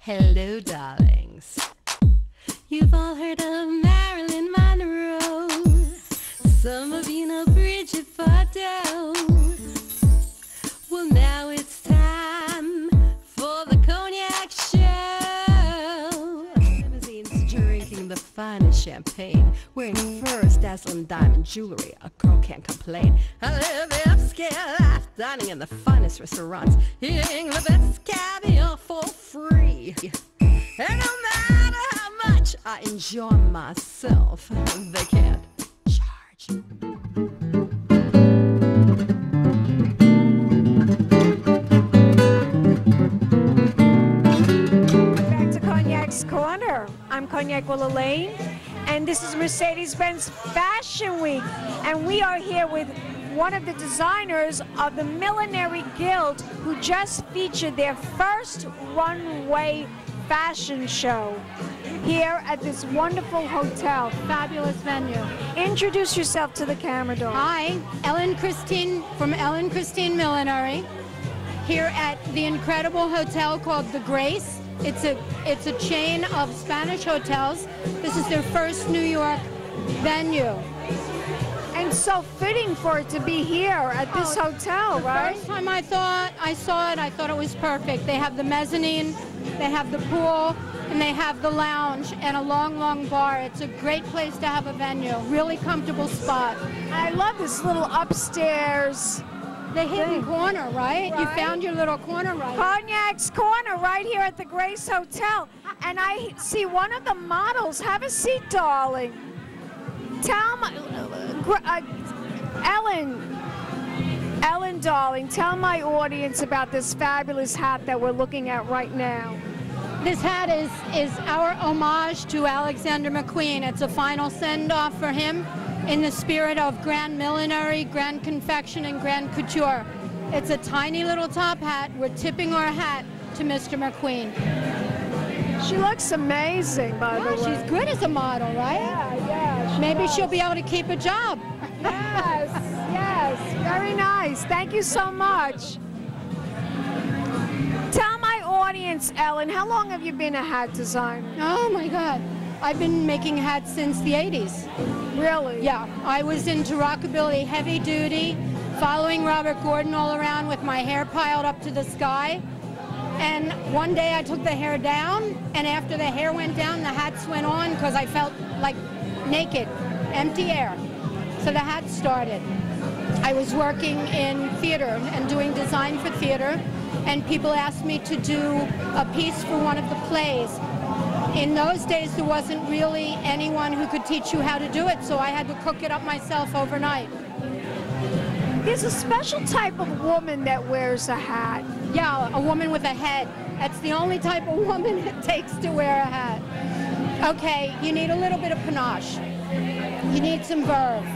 Hello, darlings. You've all heard of Marilyn Monroe. Some of you know Bridget Bardot. Well, now it's time for the Cognac show. Limousines drinking the finest champagne, wearing furs, dazzling diamond jewelry. A girl can't complain. I live the upscale life, dining in the finest restaurants, eating the best caviar for free. And no matter how much I enjoy myself, they can't charge. Back to Cognac's Corner. I'm Cognac Wellerlane, and this is Mercedes-Benz Fashion Week, and we are here with one of the designers of the MILLINERY Guild, who just featured their first runway fashion show here at this wonderful hotel. Fabulous venue. Introduce yourself to the camera, doll. Hi, Ellen Christine from Ellen Christine Millinery, here at the incredible hotel called The Grace. It's a chain of Spanish hotels. This is their first New York venue. And so fitting for it to be here at this hotel, right? First time I saw it, I thought it was perfect. They have the mezzanine, they have the pool, and they have the lounge and a long, long bar. It's a great place to have a venue. Really comfortable spot. I love this little upstairs. The hidden corner, right? You found your little corner, right? Cognac's Corner right here at the Grace Hotel. And I see one of the models. Have a seat, darling. Tell my, Ellen, darling, tell my audience about this fabulous hat that we're looking at right now. This hat is our homage to Alexander McQueen. It's a final send-off for him in the spirit of grand millinery, grand confection, and grand couture. It's a tiny little top hat. We're tipping our hat to Mr. McQueen. She looks amazing, by the way. She's good as a model, right? Yeah. Maybe she'll be able to keep a job. Yes, very nice. Thank you so much. Tell my audience, Ellen, how long have you been a hat designer? Oh my God. I've been making hats since the 80s. Really? Yeah. I was into rockabilly, heavy duty, following Robert Gordon all around with my hair piled up to the sky. And one day I took the hair down, and after the hair went down, the hats went on because I felt like naked, empty air. So the hats started. I was working in theater and doing design for theater, and people asked me to do a piece for one of the plays. In those days, there wasn't really anyone who could teach you how to do it, so I had to cook it up myself overnight. There's a special type of woman that wears a hat. Yeah, a woman with a head. That's the only type of woman it takes to wear a hat. Okay, you need a little bit of panache. You need some verve.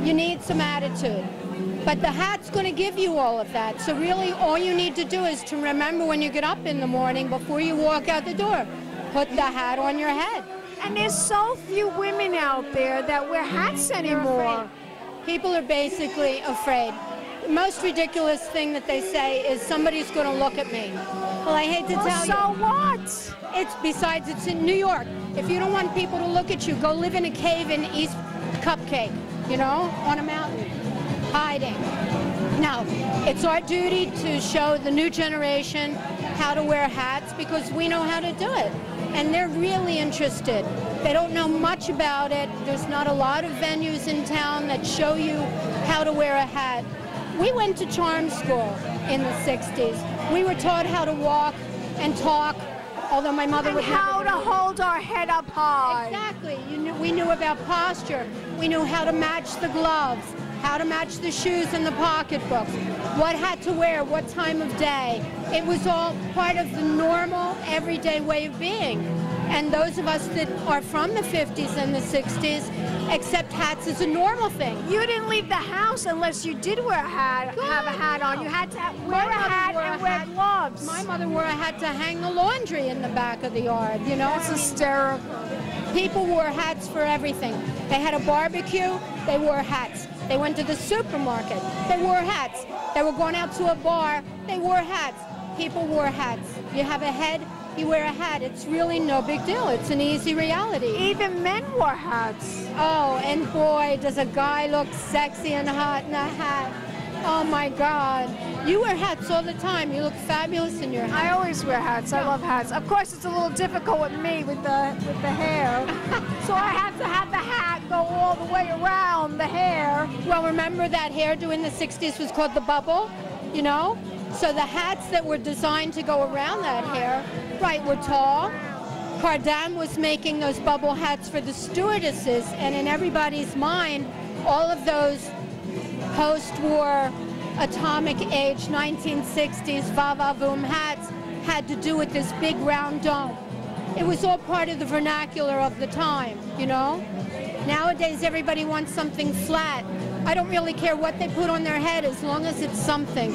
You need some attitude. But the hat's going to give you all of that. So really, all you need to do is to remember when you get up in the morning before you walk out the door, put the hat on your head. And there's so few women out there that wear hats anymore. People are basically afraid. The most ridiculous thing that they say is somebody's going to look at me. Well, I hate to tell you. So what? Besides, it's in New York. If you don't want people to look at you, go live in a cave in East Cupcake, you know, on a mountain, hiding. No, it's our duty to show the new generation how to wear hats because we know how to do it. And they're really interested. They don't know much about it. There's not a lot of venues in town that show you how to wear a hat. We went to charm school in the 60s. We were taught how to walk and talk, although my mother would how to hold our head up high. Exactly. We knew about posture. We knew how to match the gloves, how to match the shoes and the pocketbooks, what hat to wear, what time of day. It was all part of the normal, everyday way of being. And those of us that are from the 50s and the 60s accept hats as a normal thing. You didn't leave the house unless you did wear a hat, have a hat on. You had to wear a hat and wear gloves. My mother wore a hat to hang the laundry in the back of the yard, you know? That's hysterical. People wore hats for everything. They had a barbecue, they wore hats. They went to the supermarket, they wore hats. They were going out to a bar, they wore hats. People wore hats. You have a head, You wear a hat, it's really no big deal. It's an easy reality. Even men wore hats. Oh, and boy, does a guy look sexy and hot in a hat. Oh my God. You wear hats all the time. You look fabulous in your hat. I always wear hats. I love hats. Of course, it's a little difficult with me with the hair. So I have to have the hat go all the way around the hair. Well, remember that hairdo in the 60s was called the bubble, you know? So the hats that were designed to go around that hair, right, were tall. Cardin was making those bubble hats for the stewardesses, and in everybody's mind, all of those post-war atomic age 1960s va-va-voom hats had to do with this big round dome. It was all part of the vernacular of the time, you know? Nowadays, everybody wants something flat. I don't really care what they put on their head as long as it's something.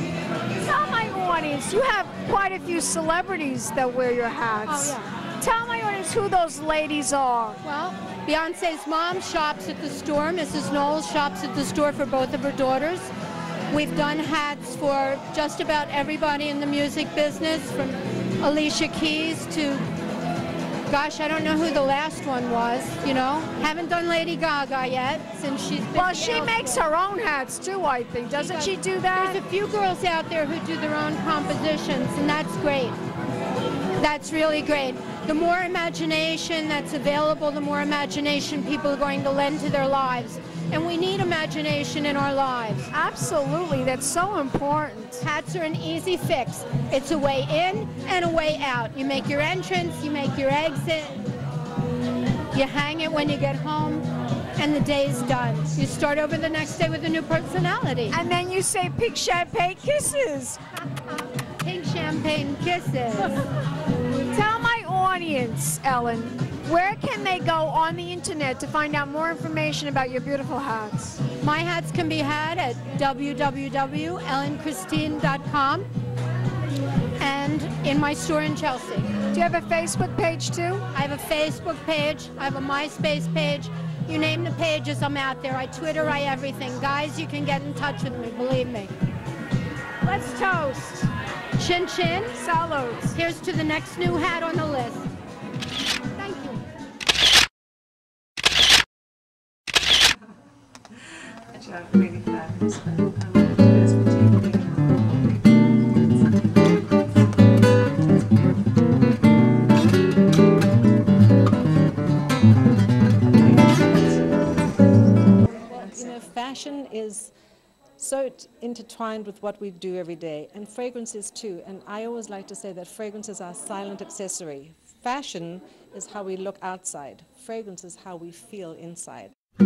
Tell my audience, you have quite a few celebrities that wear your hats. Oh, yeah. Tell my audience who those ladies are. Well, Beyonce's mom shops at the store. Mrs. Knowles shops at the store for both of her daughters. We've done hats for just about everybody in the music business, from Alicia Keys to, gosh, I don't know who the last one was, you know. Haven't done Lady Gaga yet, since she's been... Well, she makes her own hats too, I think. Doesn't she do that? There's a few girls out there who do their own compositions, and that's great. That's really great. The more imagination that's available, the more imagination people are going to lend to their lives. And we need imagination in our lives. Absolutely, that's so important. Hats are an easy fix. It's a way in and a way out. You make your entrance, you make your exit, you hang it when you get home, and the day's done. You start over the next day with a new personality. And then you say pink champagne kisses. Pink champagne kisses. Tell my audience, Ellen, where can they go on the internet to find out more information about your beautiful hats? My hats can be had at www.ellenchristine.com and in my store in Chelsea. Do you have a Facebook page too? I have a Facebook page, I have a MySpace page. You name the pages, I'm out there. I Twitter, I everything. Guys, you can get in touch with me, believe me. Let's toast. Chin chin. Salutes. Here's to the next new hat on the list. Thank you. Actually, I'm really fabulous, but I'm going to do this particularly. You know, fashion is so intertwined with what we do every day, and fragrances too. And I always like to say that fragrance is our silent accessory. Fashion is how we look outside. Fragrance is how we feel inside. Oh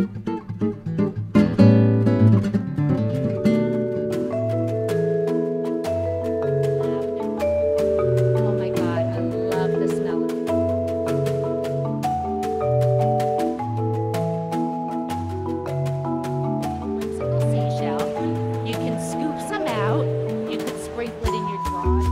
my God, I love the smell of it. Whimsical seashell. You can scoop some out. You could sprinkle it in your drawing.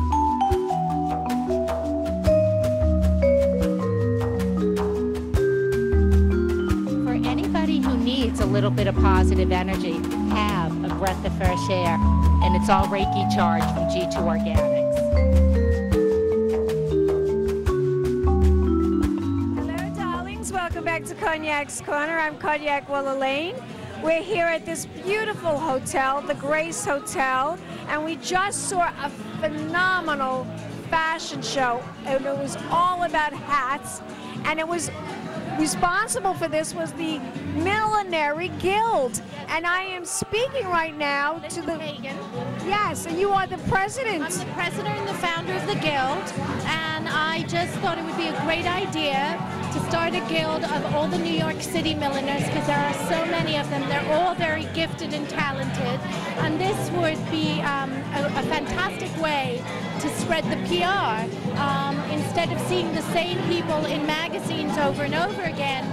For anybody who needs a little bit of positive energy, have a breath of fresh air. And it's all Reiki charged from G2 Organics. Hello, darlings. Welcome back to Cognac's Corner. I'm Cognac Wellerlane. We're here at this beautiful hotel, the Grace Hotel, and we just saw a phenomenal fashion show, and it was all about hats, and it was responsible for this was the Millinery Guild, and I am speaking right now to the... Pagan. Yes, and you are the president. I'm the president and the founder of the guild, and I just thought it would be a great idea to start a guild of all the New York City milliners, because there are so many of them. They're all very gifted and talented, and this would be a fantastic way to spread the PR. Instead of seeing the same people in magazines over and over again,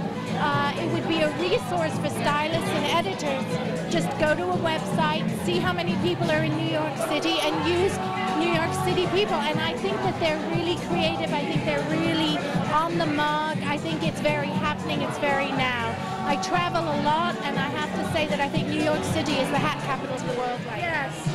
it would be a resource for stylists and editors. Just go to a website, see how many people are in New York City, and use New York City people. And I think that they're really creative. I think they're really on the mark. I think it's very happening. It's very now. I travel a lot, and I have to say that I think New York City is the hat capital of the world right now. Yes.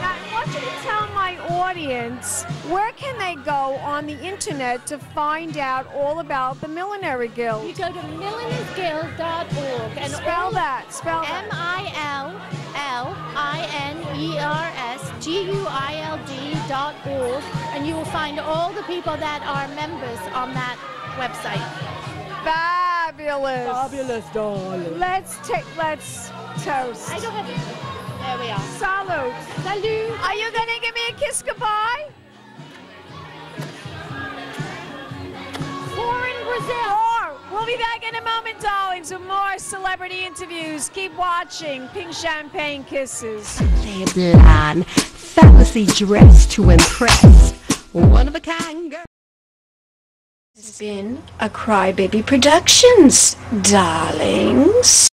Now, I want you to tell my audience, where can they go on the internet to find out all about the Millinery Guild? You go to millinersguild.org and Spell that. MILLINERSGUILD.org, and you will find all the people that are members on that website. Fabulous. Fabulous, darling. Let's toast. I don't have it. There we are. Salute. Salut. Are you going to give me a kiss goodbye? Or in Brazil. Or we'll be back in a moment, darlings, with more celebrity interviews. Keep watching Pink Champagne Kisses. Play blonde, fabulously dressed to impress. One of a kind girl. This has been a Crybaby Productions, darlings.